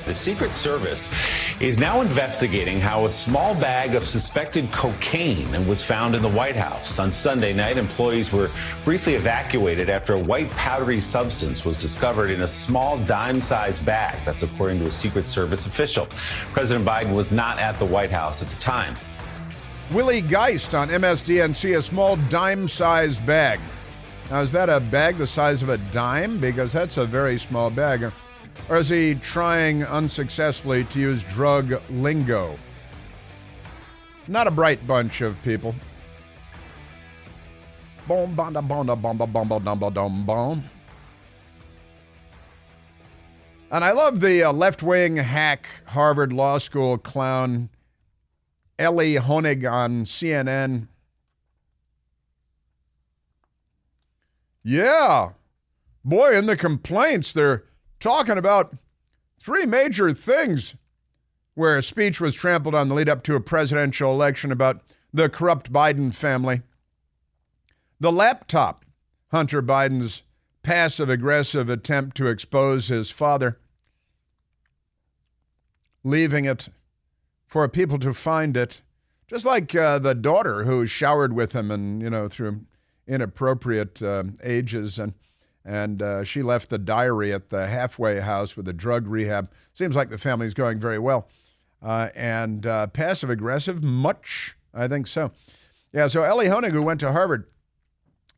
The Secret Service is now investigating how a small bag of suspected cocaine was found in the White House. On Sunday night, employees were briefly evacuated after a white powdery substance was discovered in a small dime-sized bag. That's according to a Secret Service official. President Biden was not at the White House at the time. Willie Geist on MSDNC, a small dime-sized bag. Now, is that a bag the size of a dime? Because that's a very small bag. Or is he trying unsuccessfully to use drug lingo? Not a bright bunch of people. And I love the left-wing hack Harvard Law School clown Ellie Honig on CNN. Yeah. Boy, in the complaints, they're talking about three major things where speech was trampled on the lead up to a presidential election about the corrupt Biden family. The laptop, Hunter Biden's passive-aggressive attempt to expose his father, leaving it for people to find it, just like the daughter who showered with him and, through inappropriate ages and she left the diary at the halfway house with the drug rehab. Seems like the family's going very well. And passive-aggressive, much? I think so. Yeah, so Ellie Honig, who went to Harvard,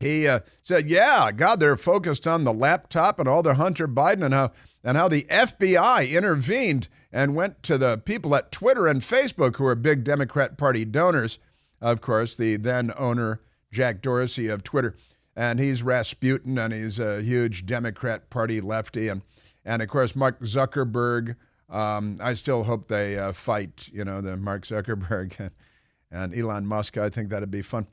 he said, God, they're focused on the laptop and all the Hunter Biden and how the FBI intervened and went to the people at Twitter and Facebook who are big Democrat Party donors. Of course, the then owner, Jack Dorsey of Twitter. And he's Rasputin, and he's a huge Democrat Party lefty. And of course, Mark Zuckerberg. I still hope they fight, the Mark Zuckerberg and Elon Musk. I think that'd be fun.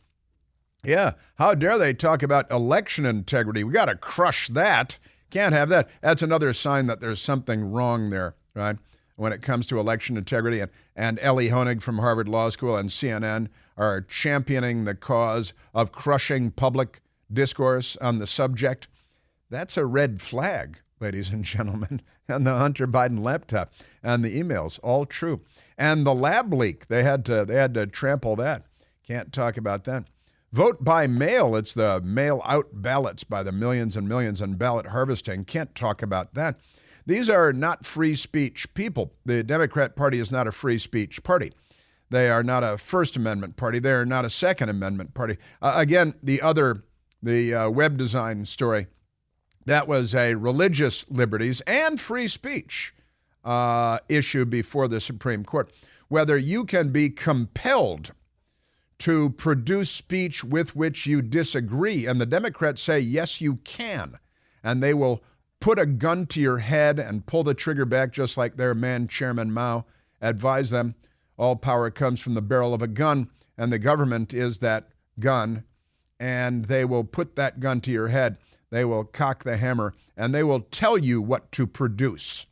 Yeah, how dare they talk about election integrity? We got to crush that. Can't have that. That's another sign that there's something wrong there, right, when it comes to election integrity. And Ellie Honig from Harvard Law School and CNN are championing the cause of crushing public discourse on the subject. That's a red flag, ladies and gentlemen. And the Hunter Biden laptop and the emails, all true. And the lab leak, they had to trample that. Can't talk about that. Vote by mail, it's the mail-out ballots by the millions and millions and ballot harvesting. Can't talk about that. These are not free speech people. The Democrat Party is not a free speech party. They are not a First Amendment party. They are not a Second Amendment party. Again, the web design story, that was a religious liberties and free speech issue before the Supreme Court. Whether you can be compelled to produce speech with which you disagree. And the Democrats say, yes, you can. And they will put a gun to your head and pull the trigger back just like their man, Chairman Mao, advised them. All power comes from the barrel of a gun, and the government is that gun. And they will put that gun to your head. They will cock the hammer, and they will tell you what to produce.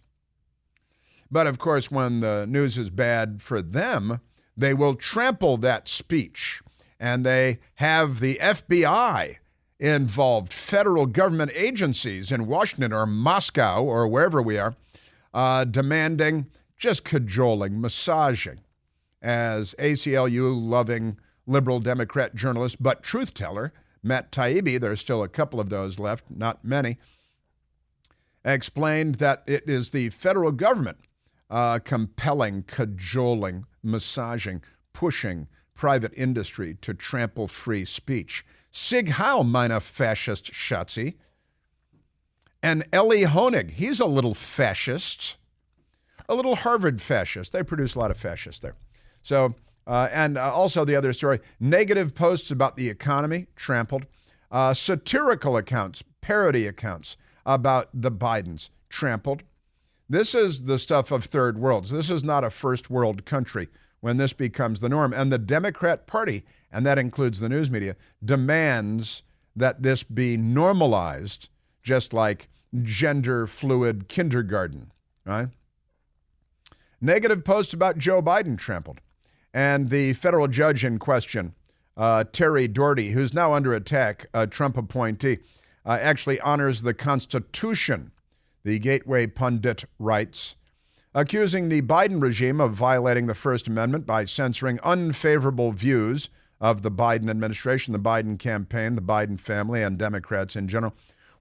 But, of course, when the news is bad for them, they will trample that speech, and they have the FBI involved, federal government agencies in Washington or Moscow or wherever we are, demanding, just cajoling, massaging, as ACLU-loving liberal Democrat journalist, but truth teller, Matt Taibbi, there's still a couple of those left, not many, explained that it is the federal government compelling, cajoling, massaging, pushing private industry to trample free speech. Sig Heil, meine fascist Schatzi. And Ellie Honig, he's a little fascist, a little Harvard fascist. They produce a lot of fascists there. So, and also the other story, negative posts about the economy, trampled. Satirical accounts, parody accounts about the Bidens, trampled. This is the stuff of third worlds. This is not a first world country when this becomes the norm. And the Democrat Party, and that includes the news media, demands that this be normalized, just like gender fluid kindergarten, right? Negative post about Joe Biden trampled. And the federal judge in question, Terry Doherty, who's now under attack, a Trump appointee, actually honors the Constitution, the Gateway pundit writes. accusing the Biden regime of violating the First Amendment by censoring unfavorable views of the Biden administration, the Biden campaign, the Biden family, and Democrats in general.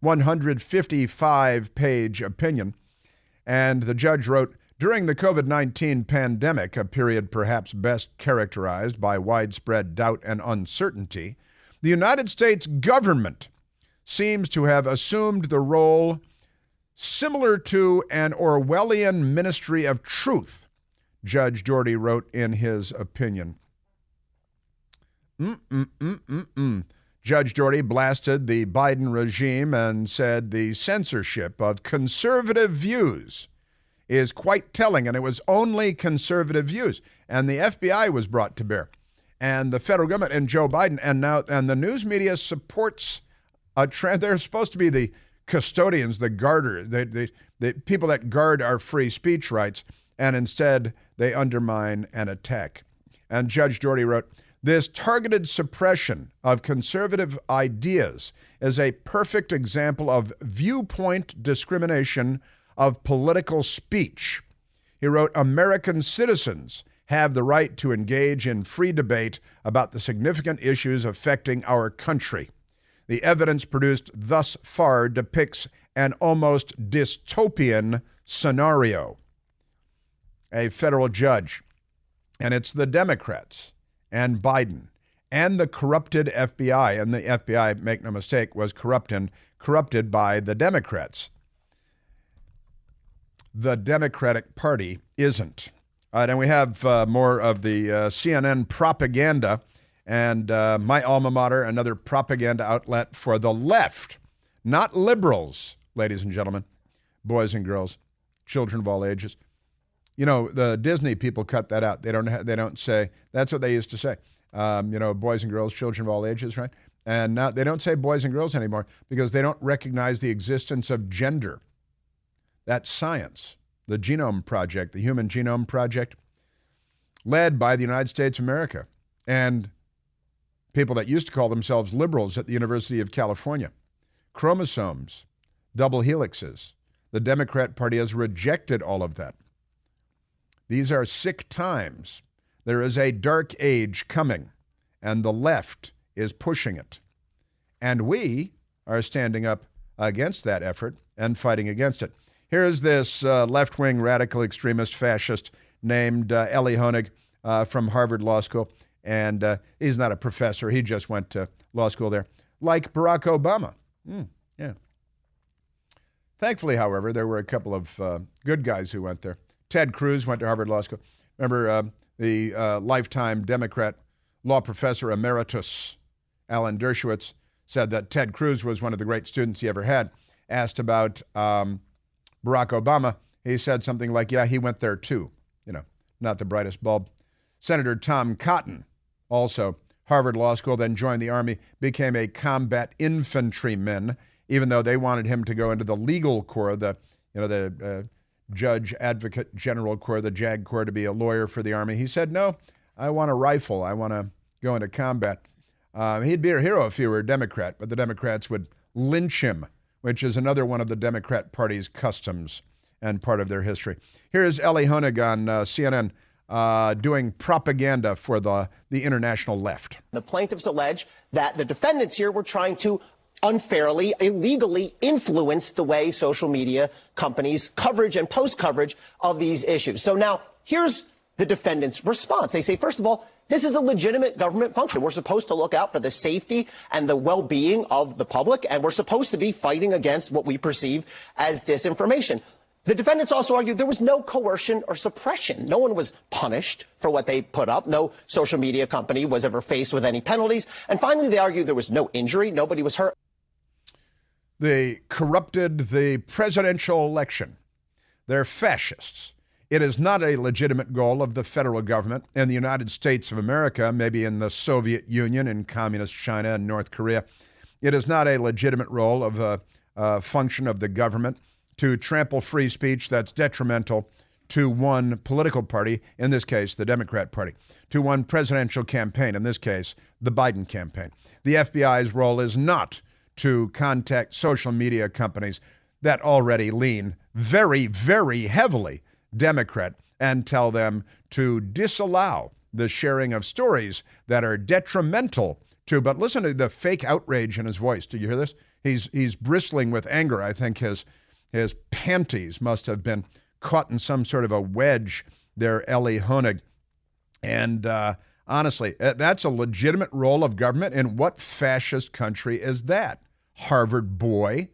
155-page opinion. And the judge wrote, during the COVID-19 pandemic, a period perhaps best characterized by widespread doubt and uncertainty, the United States government seems to have assumed the role similar to an Orwellian ministry of truth, Judge Doherty wrote in his opinion. Judge Doherty blasted the Biden regime and said the censorship of conservative views is quite telling, and it was only conservative views. And the FBI was brought to bear, and the federal government and Joe Biden, and the news media supports a trend. They're supposed to be the custodians, the guarders, the people that guard our free speech rights, and instead they undermine and attack. And Judge Doherty wrote, this targeted suppression of conservative ideas is a perfect example of viewpoint discrimination of political speech. He wrote, American citizens have the right to engage in free debate about the significant issues affecting our country. The evidence produced thus far depicts an almost dystopian scenario. A federal judge, and it's the Democrats and Biden and the corrupted FBI, and the FBI, make no mistake, was corrupted by the Democrats. The Democratic Party isn't. All right, and we have more of the CNN propaganda, and my alma mater, another propaganda outlet for the left, not liberals, ladies and gentlemen, boys and girls, children of all ages. You know, the Disney people cut that out. They don't say, that's what they used to say. Boys and girls, children of all ages, right? And now they don't say boys and girls anymore because they don't recognize the existence of gender. That's science. The Genome Project, the Human Genome Project, led by the United States of America and people that used to call themselves liberals at the University of California. Chromosomes, double helixes. The Democrat Party has rejected all of that. These are sick times. There is a dark age coming, and the left is pushing it. And we are standing up against that effort and fighting against it. Here's this left-wing radical extremist fascist named Elie Honig from Harvard Law School. And he's not a professor. He just went to law school there, like Barack Obama. Yeah. Thankfully, however, there were a couple of good guys who went there. Ted Cruz went to Harvard Law School. Remember the lifetime Democrat law professor emeritus, Alan Dershowitz, said that Ted Cruz was one of the great students he ever had. Asked about Barack Obama, he said something like, yeah, he went there too. You know, not the brightest bulb. Senator Tom Cotton, also Harvard Law School, then joined the Army, became a combat infantryman, even though they wanted him to go into the legal corps, the Judge Advocate General Corps, the JAG Corps, to be a lawyer for the Army. He said, no, I want a rifle. I want to go into combat. He'd be a hero if he were a Democrat, but the Democrats would lynch him, which is another one of the Democrat Party's customs and part of their history. Here's Elie Honig on CNN doing propaganda for the international left. The plaintiffs allege that the defendants here were trying to unfairly, illegally influence the way social media companies coverage and post coverage of these issues. So now here's the defendants' response. They say, first of all, this is a legitimate government function. We're supposed to look out for the safety and the well-being of the public, and we're supposed to be fighting against what we perceive as disinformation. The defendants also argue there was no coercion or suppression. No one was punished for what they put up. No social media company was ever faced with any penalties. And finally, they argue there was no injury. Nobody was hurt. They corrupted the presidential election. They're fascists. It is not a legitimate goal of the federal government in the United States of America, maybe in the Soviet Union, in communist China and North Korea. It is not a legitimate role of a function of the government to trample free speech that's detrimental to one political party, in this case, the Democrat Party, to one presidential campaign, in this case, the Biden campaign. The FBI's role is not to contact social media companies that already lean very, very heavily Democrat and tell them to disallow the sharing of stories that are detrimental to, but listen to the fake outrage in his voice. Did you hear this? He's bristling with anger. I think his panties must have been caught in some sort of a wedge there, Eli Honig. And honestly, that's a legitimate role of government. In what fascist country is that? Harvard boy.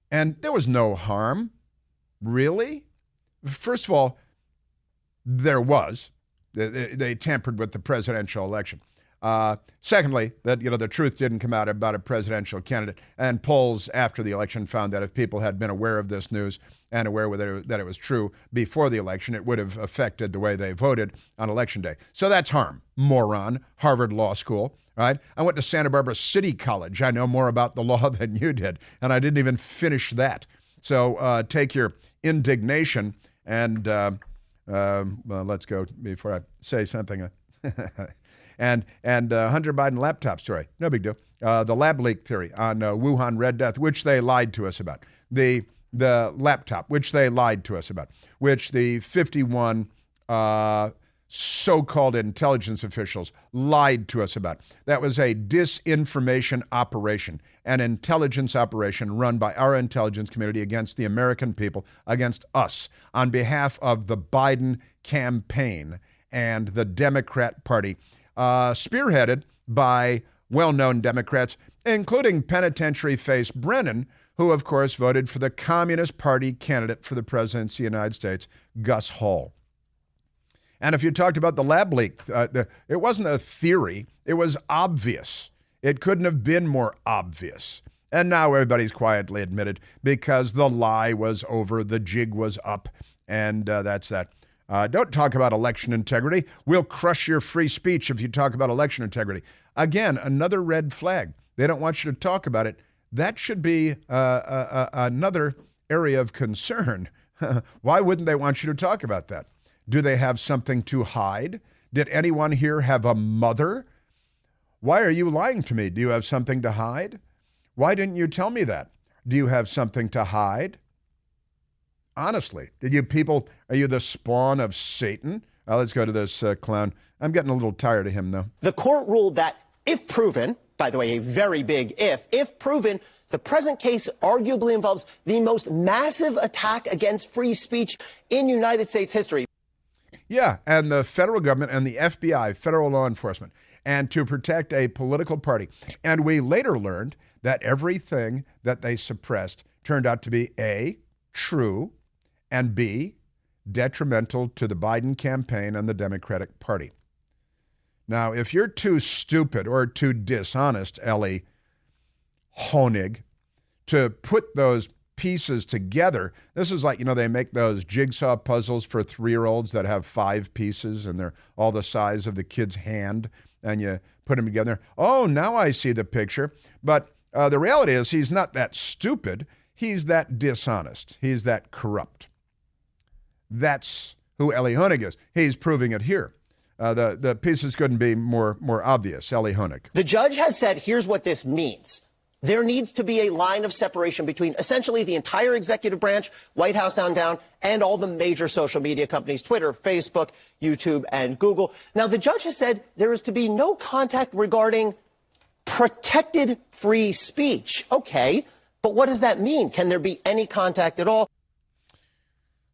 And there was no harm. Really? First of all, there was. They tampered with the presidential election. Secondly, that the truth didn't come out about a presidential candidate. And polls after the election found that if people had been aware of this news and aware that it was true before the election, it would have affected the way they voted on Election Day. So that's harm. Moron. Harvard Law School. Right? I went to Santa Barbara City College. I know more about the law than you did, and I didn't even finish that. So take your indignation and well, let's go before I say something. and Hunter Biden laptop story. No big deal. The lab leak theory on Wuhan Red Death, which they lied to us about. The laptop, which they lied to us about, which the 51 so-called intelligence officials lied to us about. That was a disinformation operation, an intelligence operation run by our intelligence community against the American people, against us, on behalf of the Biden campaign and the Democrat Party, spearheaded by well-known Democrats, including penitentiary face Brennan, who, of course, voted for the Communist Party candidate for the presidency of the United States, Gus Hall. And if you talked about the lab leak, it wasn't a theory. It was obvious. It couldn't have been more obvious. And now everybody's quietly admitted because the lie was over, the jig was up, and that's that. Don't talk about election integrity. We'll crush your free speech if you talk about election integrity. Again, another red flag. They don't want you to talk about it. That should be another area of concern. Why wouldn't they want you to talk about that? Do they have something to hide? Did anyone here have a mother? Why are you lying to me? Do you have something to hide? Why didn't you tell me that? Do you have something to hide? Honestly, are you the spawn of Satan? Let's go to this clown. I'm getting a little tired of him, though. The court ruled that if proven, by the way, a very big if proven, the present case arguably involves the most massive attack against free speech in United States history. Yeah, and the federal government and the FBI, federal law enforcement, and to protect a political party. And we later learned that everything that they suppressed turned out to be A, true, and B, detrimental to the Biden campaign and the Democratic Party. Now, if you're too stupid or too dishonest, Eli Honig, to put those pieces together, this is like, they make those jigsaw puzzles for 3-year-olds that have 5 pieces and they're all the size of the kid's hand, and you put them together. Oh, now I see the picture. But the reality is he's not that stupid. He's that dishonest. He's that corrupt. That's who Eli Honig is. He's proving it here. The pieces couldn't be more obvious. Eli Honig. The judge has said, here's what this means. There needs to be a line of separation between essentially the entire executive branch, White House on down, and all the major social media companies, Twitter, Facebook, YouTube, and Google. Now, the judge has said there is to be no contact regarding protected free speech. Okay, but what does that mean? Can there be any contact at all?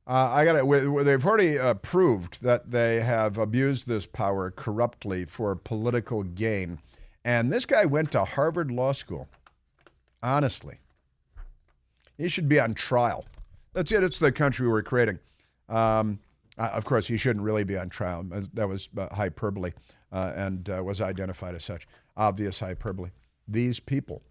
They've already proved that they have abused this power corruptly for political gain. And this guy went to Harvard Law School. Honestly, he should be on trial. That's it. It's the country we're creating. Of course, he shouldn't really be on trial. That was hyperbole and was identified as such. Obvious hyperbole. These people.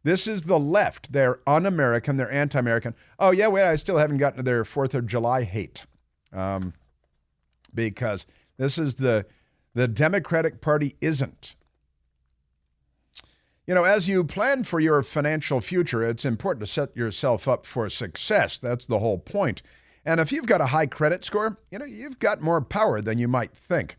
This is the left. They're un-American. They're anti-American. Oh, yeah, wait, I still haven't gotten to their 4th of July hate. Because this is the Democratic Party isn't. As you plan for your financial future, it's important to set yourself up for success. That's the whole point. And if you've got a high credit score, you've got more power than you might think.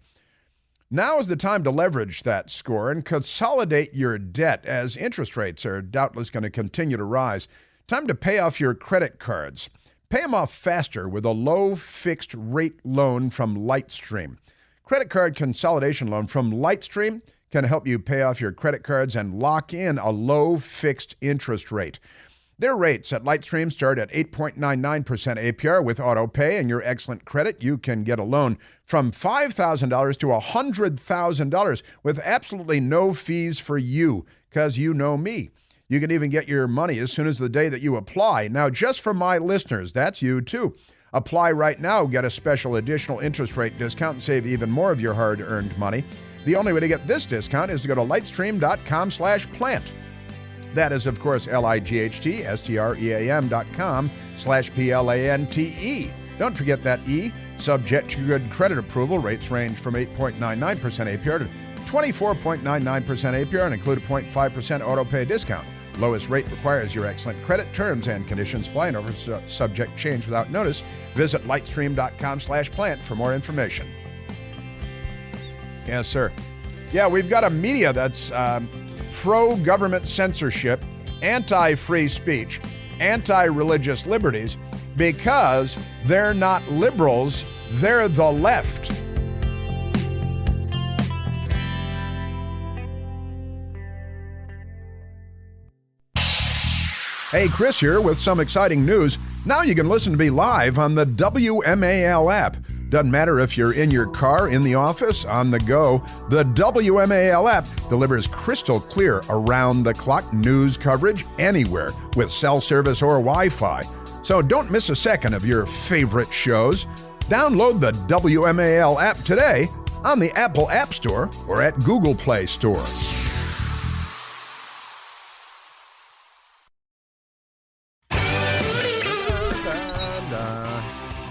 Now is the time to leverage that score and consolidate your debt, as interest rates are doubtless going to continue to rise Time to pay off your credit cards. Pay them off faster with a low fixed rate loan from Lightstream. Credit card consolidation loan from Lightstream can help you pay off your credit cards and lock in a low fixed interest rate. Their rates at Lightstream start at 8.99% APR with auto pay and your excellent credit. You can get a loan from $5,000 to $100,000 with absolutely no fees for you, because you know me. You can even get your money as soon as the day that you apply. Now, just for my listeners, that's you too. Apply right now, get a special additional interest rate discount, and save even more of your hard-earned money. The only way to get this discount is to go to lightstream.com/plant. That is, of course, lightstream.com/PLANTE. Don't forget that E. Subject to good credit approval. Rates range from 8.99% APR to 24.99% APR and include a 0.5% auto pay discount. Lowest rate requires your excellent credit. Terms and conditions apply and over subject change without notice. Visit lightstream.com/plant for more information. Yes, sir. Yeah, we've got a media that's pro-government censorship, anti-free speech, anti-religious liberties, because they're not liberals, they're the left. Hey, Chris here with some exciting news. Now you can listen to me live on the WMAL app. Doesn't matter if you're in your car, in the office, on the go. The WMAL app delivers crystal clear around-the-clock news coverage anywhere with cell service or Wi-Fi. So don't miss a second of your favorite shows. Download the WMAL app today on the Apple App Store or at Google Play Store.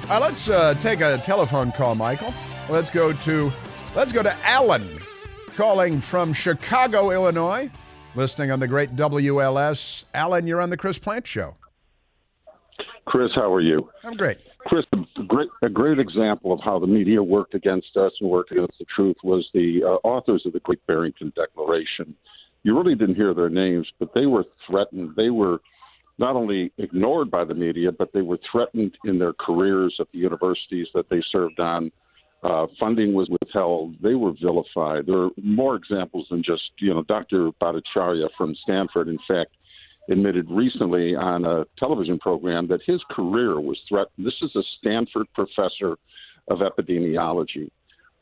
All right, let's take a telephone call, Michael. Let's go to Alan, calling from Chicago, Illinois, listening on the great WLS. Alan, you're on the Chris Plante Show. Chris, how are you? I'm great. Chris, a great example of how the media worked against us and worked against the truth was the authors of the Great Barrington Declaration. You really didn't hear their names, but they were threatened. They were not only ignored by the media, but they were threatened in their careers at the universities that they served on. Funding was withheld. They were vilified. There are more examples than just, Dr. Bhattacharya from Stanford, in fact, admitted recently on a television program that his career was threatened. This is a Stanford professor of epidemiology.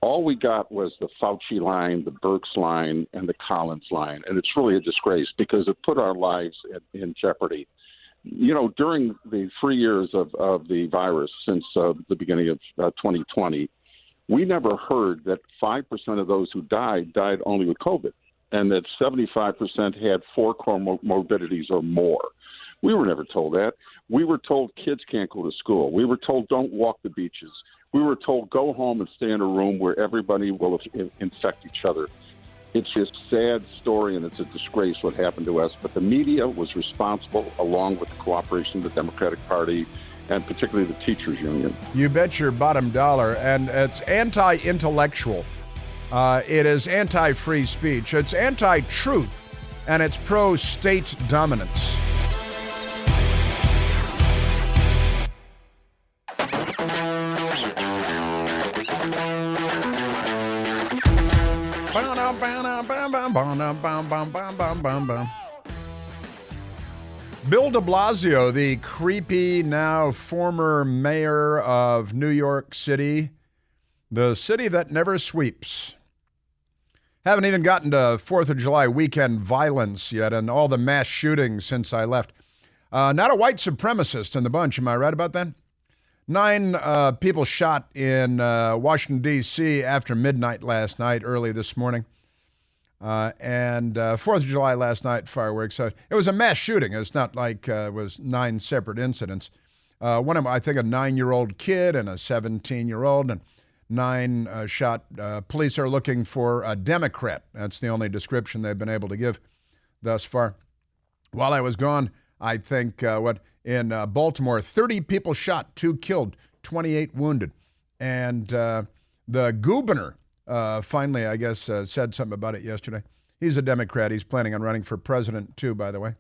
All we got was the Fauci line, the Birx line, and the Collins line. And it's really a disgrace because it put our lives in jeopardy. During the 3 years of the virus since the beginning of 2020, we never heard that 5% of those who died only with COVID, and that 75% had 4 comorbidities or more. We were never told that. We were told kids can't go to school. We were told don't walk the beaches. We were told go home and stay in a room where everybody will infect each other. It's just a sad story, and it's a disgrace what happened to us. But the media was responsible, along with the cooperation of the Democratic Party, and particularly the teachers union. You bet your bottom dollar. And it's anti-intellectual. It is anti-free speech. It's anti-truth. And it's pro-state dominance. Bill de Blasio, the creepy, now former mayor of New York City, the city that never sleeps. Haven't even gotten to 4th of July weekend violence yet and all the mass shootings since I left. Not a white supremacist in the bunch, am I right about that? 9 people shot in Washington, D.C. after midnight last night, early this morning. And 4th of July last night, fireworks. It was a mass shooting. It's not like it was 9 separate incidents. One of them, I think, a 9-year-old kid and a 17-year-old, and 9 shot. Police are looking for a Democrat. That's the only description they've been able to give thus far. While I was gone, I think in Baltimore, 30 people shot, 2 killed, 28 wounded. And the governor finally, I guess, said something about it yesterday. He's a Democrat. He's planning on running for president, too, by the way.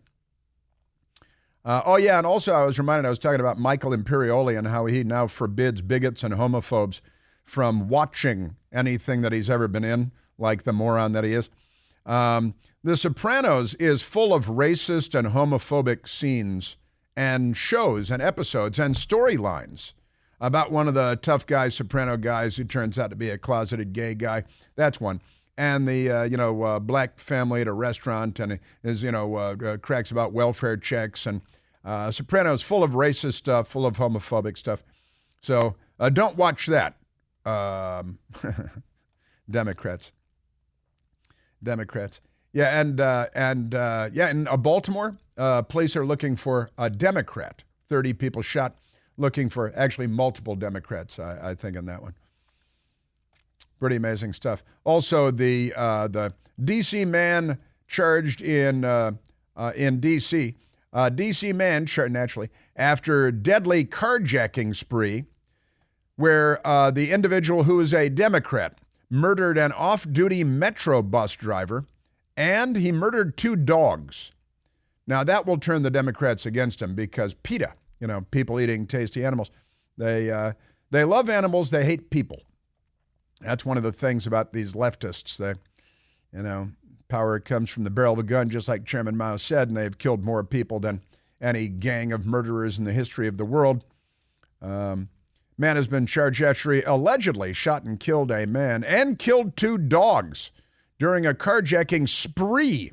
Oh, yeah, and also I was talking about Michael Imperioli and how he now forbids bigots and homophobes from watching anything that he's ever been in, like the moron that he is. The Sopranos is full of racist and homophobic scenes and shows and episodes and storylines about one of the tough guy soprano guys who turns out to be a closeted gay guy. That's one. And the, black family at a restaurant and is, cracks about welfare checks. And Sopranos full of racist stuff, full of homophobic stuff. So don't watch that. Democrats. Yeah, in Baltimore, police are looking for a Democrat. 30 people shot, looking for actually multiple Democrats, I think, in that one. Pretty amazing stuff. Also, the D.C. man charged in D.C. D.C. man charged naturally after deadly carjacking spree, where the individual who is a Democrat murdered an off-duty Metro bus driver, and he murdered 2 dogs. Now, that will turn the Democrats against him because PETA, people eating tasty animals, they love animals, they hate people. That's one of the things about these leftists. Power comes from the barrel of a gun, just like Chairman Mao said, and they've killed more people than any gang of murderers in the history of the world. Man has been charged after he allegedly shot and killed a man and killed 2 dogs during a carjacking spree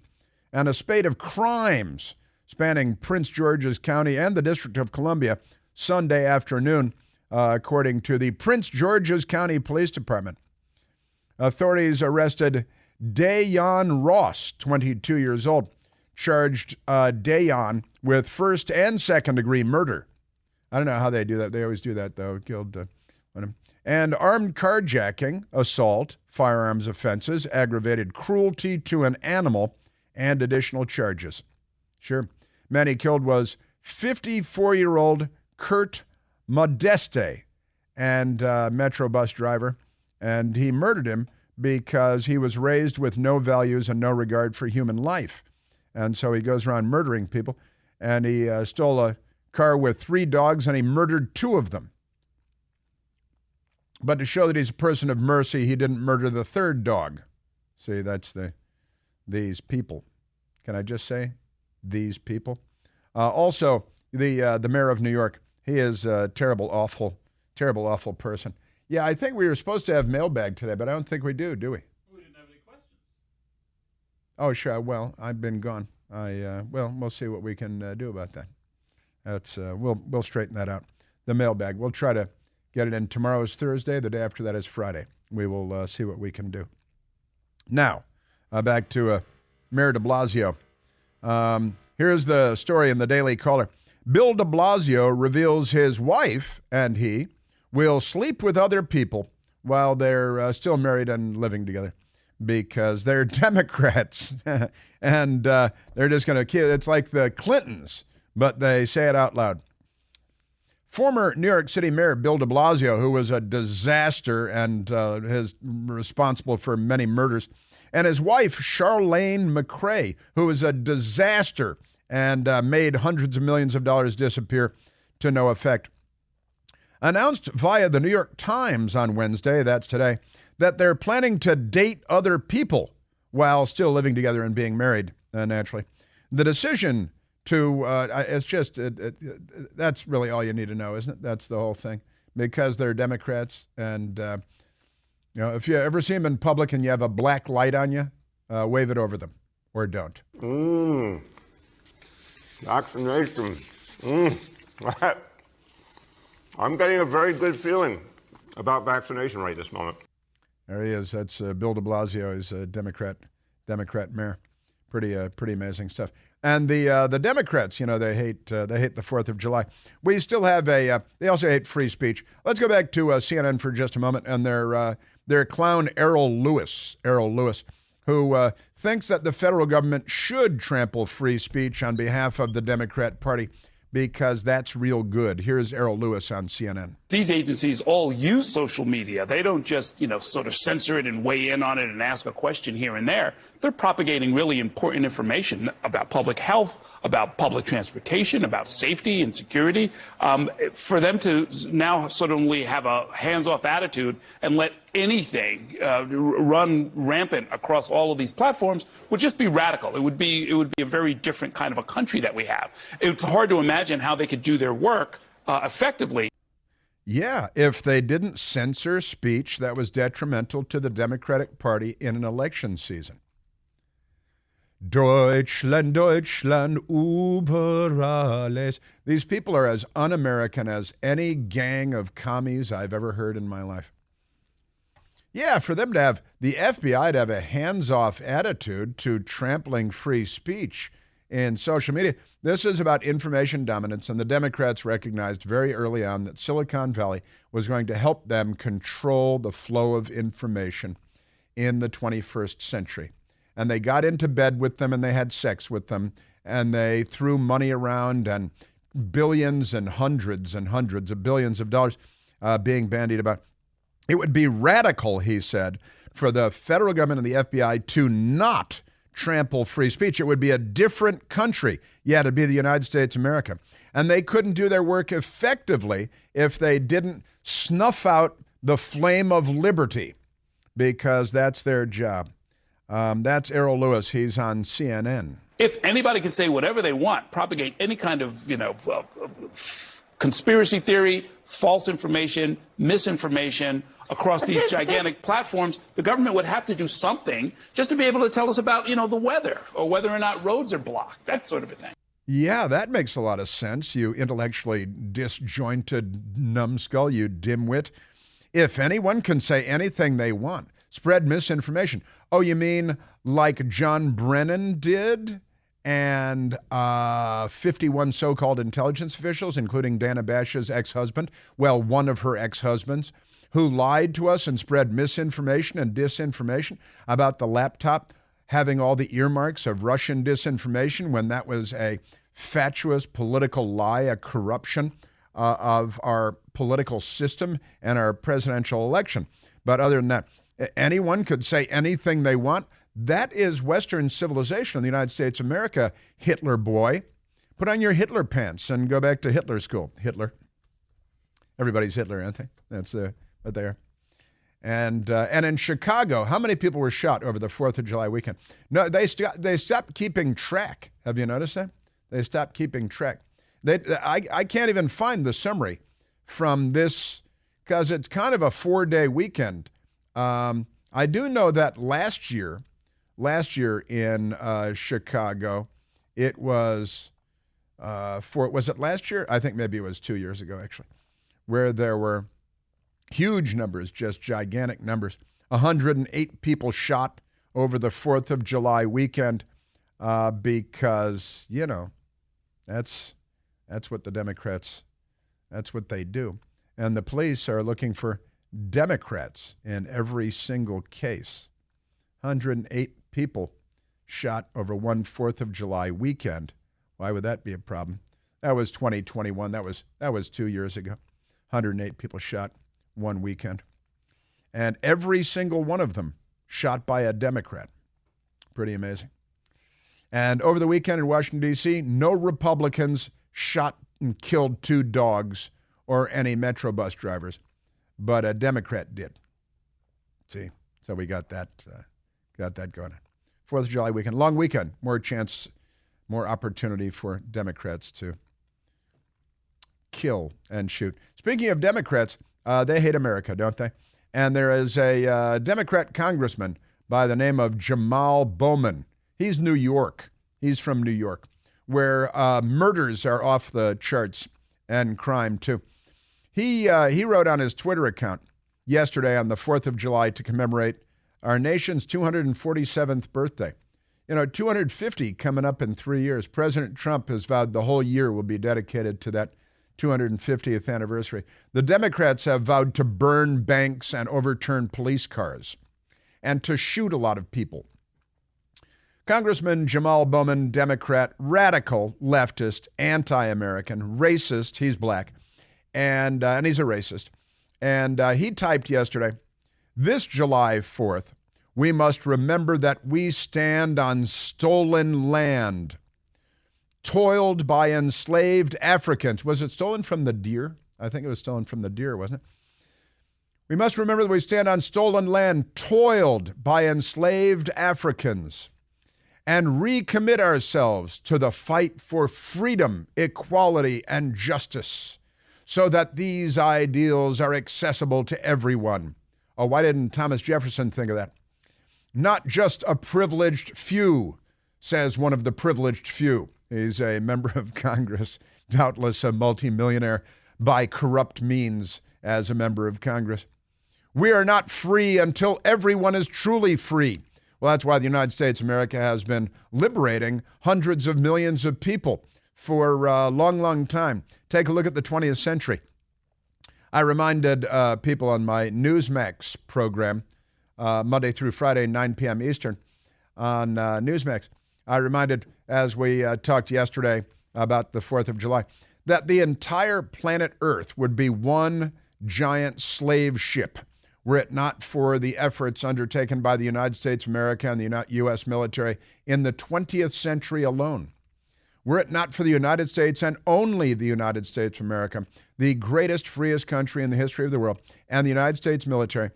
and a spate of crimes spanning Prince George's County and the District of Columbia Sunday afternoon, according to the Prince George's County Police Department. Authorities arrested Dayon Ross, 22 years old, charged Dayon with first and second degree murder. I don't know how they do that. They always do that, though. Killed one. And armed carjacking, assault, firearms offenses, aggravated cruelty to an animal, and additional charges. Sure. Man he killed was 54-year-old Kurt Modeste, and Metro bus driver, and he murdered him because he was raised with no values and no regard for human life. And so he goes around murdering people, and he stole a car with 3 dogs, and he murdered 2 of them. But to show that he's a person of mercy, he didn't murder the 3rd dog. See, that's these people. Can I just say, these people? Also, the mayor of New York, he is a terrible, awful person. Yeah, I think we were supposed to have mailbag today, but I don't think we do we? We didn't have any questions. Oh, sure. Well, I've been gone. We'll see what we can do about that. That's we'll straighten that out. The mailbag. We'll try to get it in. Tomorrow is Thursday. The day after that is Friday. We will see what we can do. Now, back to Mayor de Blasio. Here's the story in the Daily Caller. Bill de Blasio reveals his wife and he will sleep with other people while they're still married and living together because they're Democrats. And they're just going to kill. It's like the Clintons, but they say it out loud. Former New York City Mayor Bill de Blasio, who was a disaster and is responsible for many murders, and his wife, Charlene McRae, who was a disaster and made hundreds of millions of dollars disappear to no effect, announced via the New York Times on Wednesday, that's today, that they're planning to date other people while still living together and being married, naturally. The decision to, that's really all you need to know, isn't it? That's the whole thing. Because they're Democrats and, if you ever see them in public and you have a black light on you, wave it over them or don't. Vaccination. I'm getting a very good feeling about vaccination right this moment. There he is. That's Bill de Blasio. He's a Democrat mayor. Pretty amazing stuff. And the Democrats, they hate the 4th of July. We still have they also hate free speech. Let's go back to CNN for just a moment and their clown Errol Lewis, who thinks that the federal government should trample free speech on behalf of the Democrat Party because that's real good. Here's Errol Lewis on CNN. These agencies all use social media. They don't just, sort of censor it and weigh in on it and ask a question here and there. They're propagating really important information about public health, about public transportation, about safety and security. For them to now suddenly have a hands-off attitude and let anything run rampant across all of these platforms would just be radical. It would be a very different kind of a country that we have. It's hard to imagine how they could do their work effectively. Yeah, if they didn't censor speech that was detrimental to the Democratic Party in an election season. Deutschland, Deutschland, über alles. These people are as un-American as any gang of commies I've ever heard in my life. Yeah, for them to have, the FBI to have a hands-off attitude to trampling free speech in social media. This is about information dominance, and the Democrats recognized very early on that Silicon Valley was going to help them control the flow of information in the 21st century. And they got into bed with them, and they had sex with them, and they threw money around, and billions and hundreds of billions of dollars being bandied about. It would be radical, he said, for the federal government and the FBI to not trample free speech. It would be a different country. Yeah, it'd be the United States of America. And they couldn't do their work effectively if they didn't snuff out the flame of liberty, because that's their job. That's Errol Lewis. He's on CNN. If anybody can say whatever they want, propagate any kind of, conspiracy theory, false information, misinformation across these gigantic platforms, the government would have to do something just to be able to tell us about, the weather or whether or not roads are blocked, that sort of a thing. Yeah, that makes a lot of sense, you intellectually disjointed numbskull, you dimwit. If anyone can say anything they want, spread misinformation. Oh, you mean like John Brennan did? And 51 so-called intelligence officials, including Dana Bash's ex-husband, well, one of her ex-husbands, who lied to us and spread misinformation and disinformation about the laptop having all the earmarks of Russian disinformation when that was a fatuous political lie, a corruption of our political system and our presidential election. But other than that, anyone could say anything they want. That is Western civilization in the United States of America, Hitler boy. Put on your Hitler pants and go back to Hitler school. Hitler. Everybody's Hitler, aren't they? That's what they are. And in Chicago, how many people were shot over the 4th of July weekend? No, they stopped keeping track. Have you noticed that? They stopped keeping track. I can't even find the summary from this because it's kind of a 4-day weekend. I do know that last year in Chicago, it was, was it last year? I think maybe it was 2 years ago, actually, where there were huge numbers, just gigantic numbers. 108 people shot over the 4th of July weekend because, that's what the Democrats, that's what they do. And the police are looking for Democrats in every single case. 108 people shot over one 4th of July weekend. Why would that be a problem? That was 2021. That was 2 years ago. 108 people shot one weekend. And every single one of them shot by a Democrat. Pretty amazing. And over the weekend in Washington, D.C., no Republicans shot and killed 2 dogs or any Metro bus drivers, but a Democrat did. See, so we got that going on. 4th of July weekend, long weekend, more opportunity for Democrats to kill and shoot. Speaking of Democrats, they hate America, don't they? And there is a Democrat congressman by the name of Jamal Bowman. He's New York. He's from New York, where murders are off the charts and crime too. He wrote on his Twitter account yesterday on the 4th of July to commemorate our nation's 247th birthday. 250 coming up in 3 years. President Trump has vowed the whole year will be dedicated to that 250th anniversary. The Democrats have vowed to burn banks and overturn police cars and to shoot a lot of people. Congressman Jamal Bowman, Democrat, radical, leftist, anti-American, racist, he's black, and he's a racist. And he typed yesterday, "This July 4th, we must remember that we stand on stolen land, toiled by enslaved Africans." Was it stolen from the deer? I think it was stolen from the deer, wasn't it? "We must remember that we stand on stolen land, toiled by enslaved Africans, and recommit ourselves to the fight for freedom, equality, and justice, so that these ideals are accessible to everyone." Oh, why didn't Thomas Jefferson think of that? "Not just a privileged few," says one of the privileged few. He's a member of Congress, doubtless a multimillionaire by corrupt means as a member of Congress. "We are not free until everyone is truly free." Well, that's why the United States of America has been liberating hundreds of millions of people for a long, long time. Take a look at the 20th century. I reminded people on my Newsmax program, Monday through Friday, 9 p.m. Eastern, on Newsmax. I reminded, as we talked yesterday about the 4th of July, that the entire planet Earth would be one giant slave ship were it not for the efforts undertaken by the United States of America and the U.S. military in the 20th century alone. Were it not for the United States and only the United States of America, the greatest, freest country in the history of the world, and the United States military,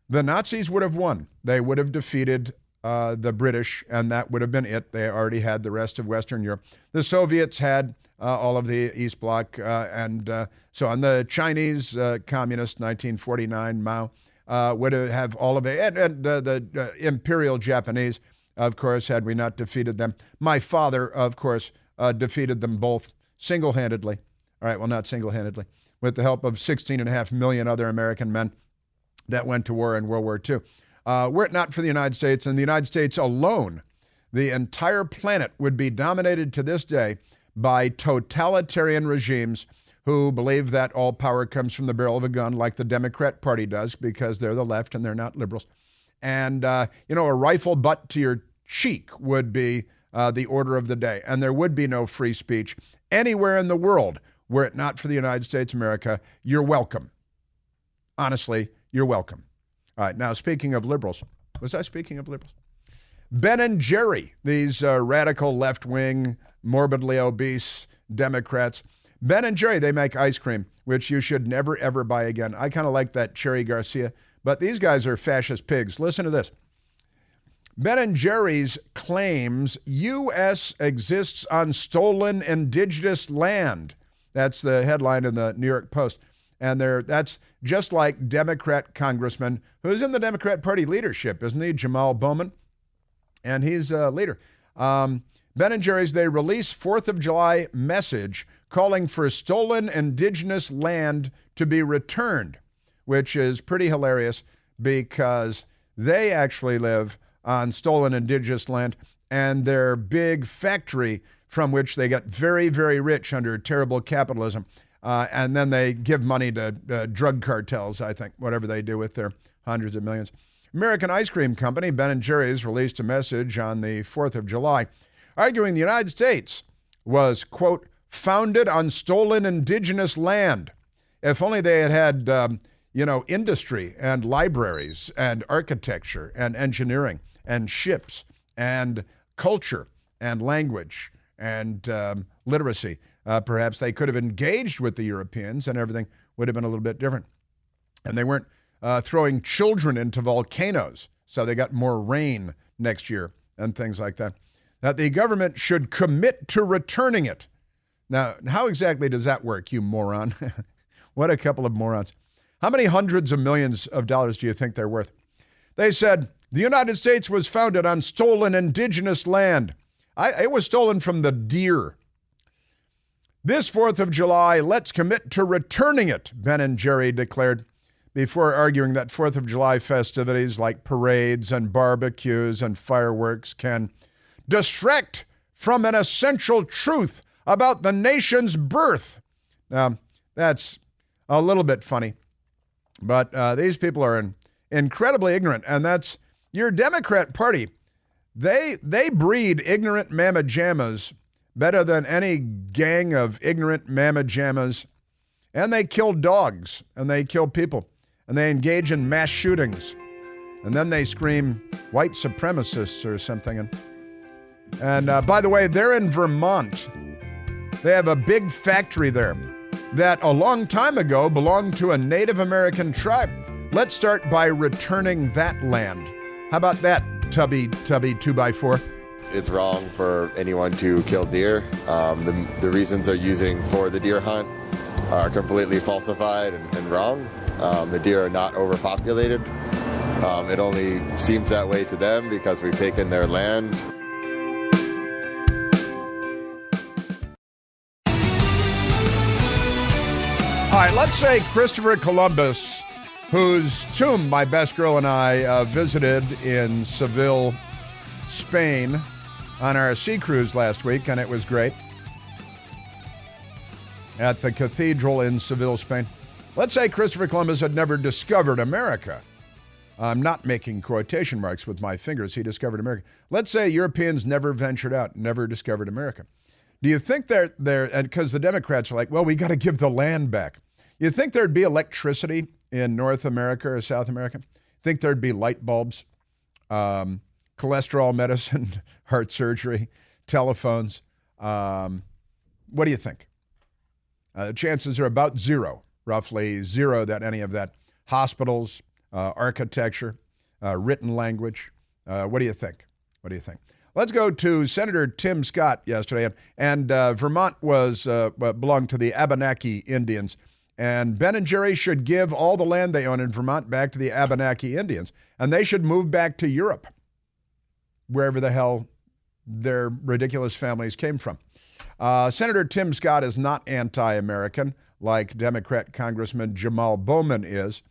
the Nazis would have won. They would have defeated the British, and that would have been it. They already had the rest of Western Europe. The Soviets had all of the East Bloc, and so on. The Chinese communists, 1949, Mao, would have all of it. And the Imperial Japanese, of course, had we not defeated them. My father, of course, defeated them both single-handedly. All right, well, not single-handedly, with the help of 16.5 million other American men that went to war in World War II. Were it not for the United States and the United States alone, the entire planet would be dominated to this day by totalitarian regimes who believe that all power comes from the barrel of a gun, like the Democrat Party does, because they're the left and they're not liberals. And, a rifle butt to your cheek would be the order of the day. And there would be no free speech anywhere in the world were it not for the United States of America. You're welcome. Honestly, you're welcome. All right, now speaking of liberals, was I speaking of liberals? Ben and Jerry, these radical left-wing, morbidly obese Democrats. Ben and Jerry, they make ice cream, which you should never, ever buy again. I kind of like that Cherry Garcia, but these guys are fascist pigs. Listen to this. Ben and Jerry's claims U.S. exists on stolen indigenous land. That's the headline in the New York Post. And that's just like Democrat congressman who's in the Democrat Party leadership, isn't he? Jamal Bowman. And he's a leader. Ben and Jerry's, they release 4th of July message calling for stolen indigenous land to be returned, which is pretty hilarious because they actually live on stolen indigenous land, and their big factory from which they got very, very rich under terrible capitalism. And then they give money to drug cartels, I think, whatever they do with their hundreds of millions. American ice cream company Ben & Jerry's released a message on the 4th of July arguing the United States was, quote, founded on stolen indigenous land. If only they had industry and libraries and architecture and engineering and ships and culture and language and literacy. Perhaps they could have engaged with the Europeans and everything would have been a little bit different. And they weren't throwing children into volcanoes, so they got more rain next year and things like that. That the government should commit to returning it. Now, how exactly does that work, you moron? What a couple of morons. How many hundreds of millions of dollars do you think they're worth? They said, the United States was founded on stolen indigenous land. It was stolen from the deer. This 4th of July, let's commit to returning it, Ben & Jerry declared, before arguing that 4th of July festivities like parades and barbecues and fireworks can distract from an essential truth about the nation's birth. Now, that's a little bit funny, but these people are incredibly ignorant, and that's your Democrat Party. They breed ignorant mamma jammas better than any gang of ignorant mamma jammas And they kill dogs, and they kill people, and they engage in mass shootings. And then they scream white supremacists or something. And by the way, they're in Vermont. They have a big factory there that a long time ago belonged to a Native American tribe. Let's start by returning that land. How about that, Tubby 2x4? It's wrong for anyone to kill deer. The reasons they're using for the deer hunt are completely falsified and wrong. The deer are not overpopulated. It only seems that way to them because we've taken their land. All right, let's say Christopher Columbus, whose tomb my best girl and I visited in Seville, Spain, on our sea cruise last week, and it was great, at the cathedral in Seville, Spain. Let's say Christopher Columbus had never discovered America. I'm not making quotation marks with my fingers. He discovered America. Let's say Europeans never ventured out, never discovered America. Do you think they're and because the Democrats are like, well, we got to give the land back. You think there'd be electricity in North America or South America? Think there'd be light bulbs, cholesterol medicine, heart surgery, telephones? What do you think? The chances are about zero, roughly zero, that any of that. Hospitals, architecture, written language. What do you think? What do you think? Let's go to Senator Tim Scott yesterday. And Vermont belonged to the Abenaki Indians. And Ben and Jerry should give all the land they own in Vermont back to the Abenaki Indians. And they should move back to Europe, wherever the hell their ridiculous families came from. Senator Tim Scott is not anti-American like Democrat Congressman Jamal Bowman is.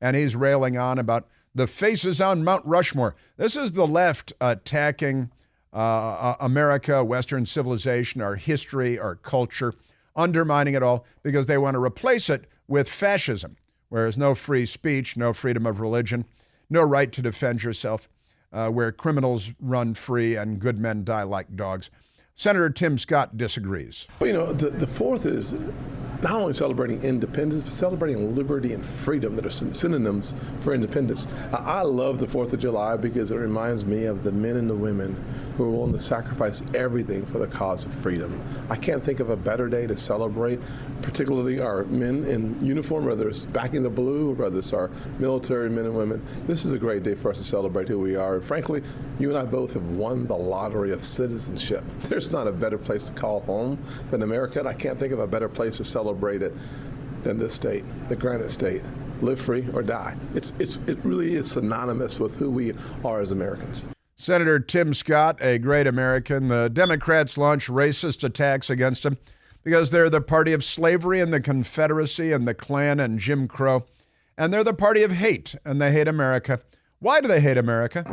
And he's railing on about the faces on Mount Rushmore. This is the left attacking America, Western civilization, our history, our culture, undermining it all because they want to replace it with fascism, where there's no free speech, no freedom of religion, no right to defend yourself, where criminals run free and good men die like dogs. Senator Tim Scott disagrees. Well, you know, the fourth is not only celebrating independence, but celebrating liberty and freedom that are synonyms for independence. I love the 4th of July because it reminds me of the men and the women who are willing to sacrifice everything for the cause of freedom. I can't think of a better day to celebrate, particularly our men in uniform, whether it's backing the blue, or whether it's our military men and women. This is a great day for us to celebrate who we are. And frankly, you and I both have won the lottery of citizenship. There's not a better place to call home than America, and I can't think of a better place to celebrate it than this state, the Granite State. Live free or die. It really is synonymous with who we are as Americans. Senator Tim Scott, a great American. The Democrats launch racist attacks against him because they're the party of slavery and the Confederacy and the Klan and Jim Crow. And they're the party of hate, and they hate America. Why do they hate America?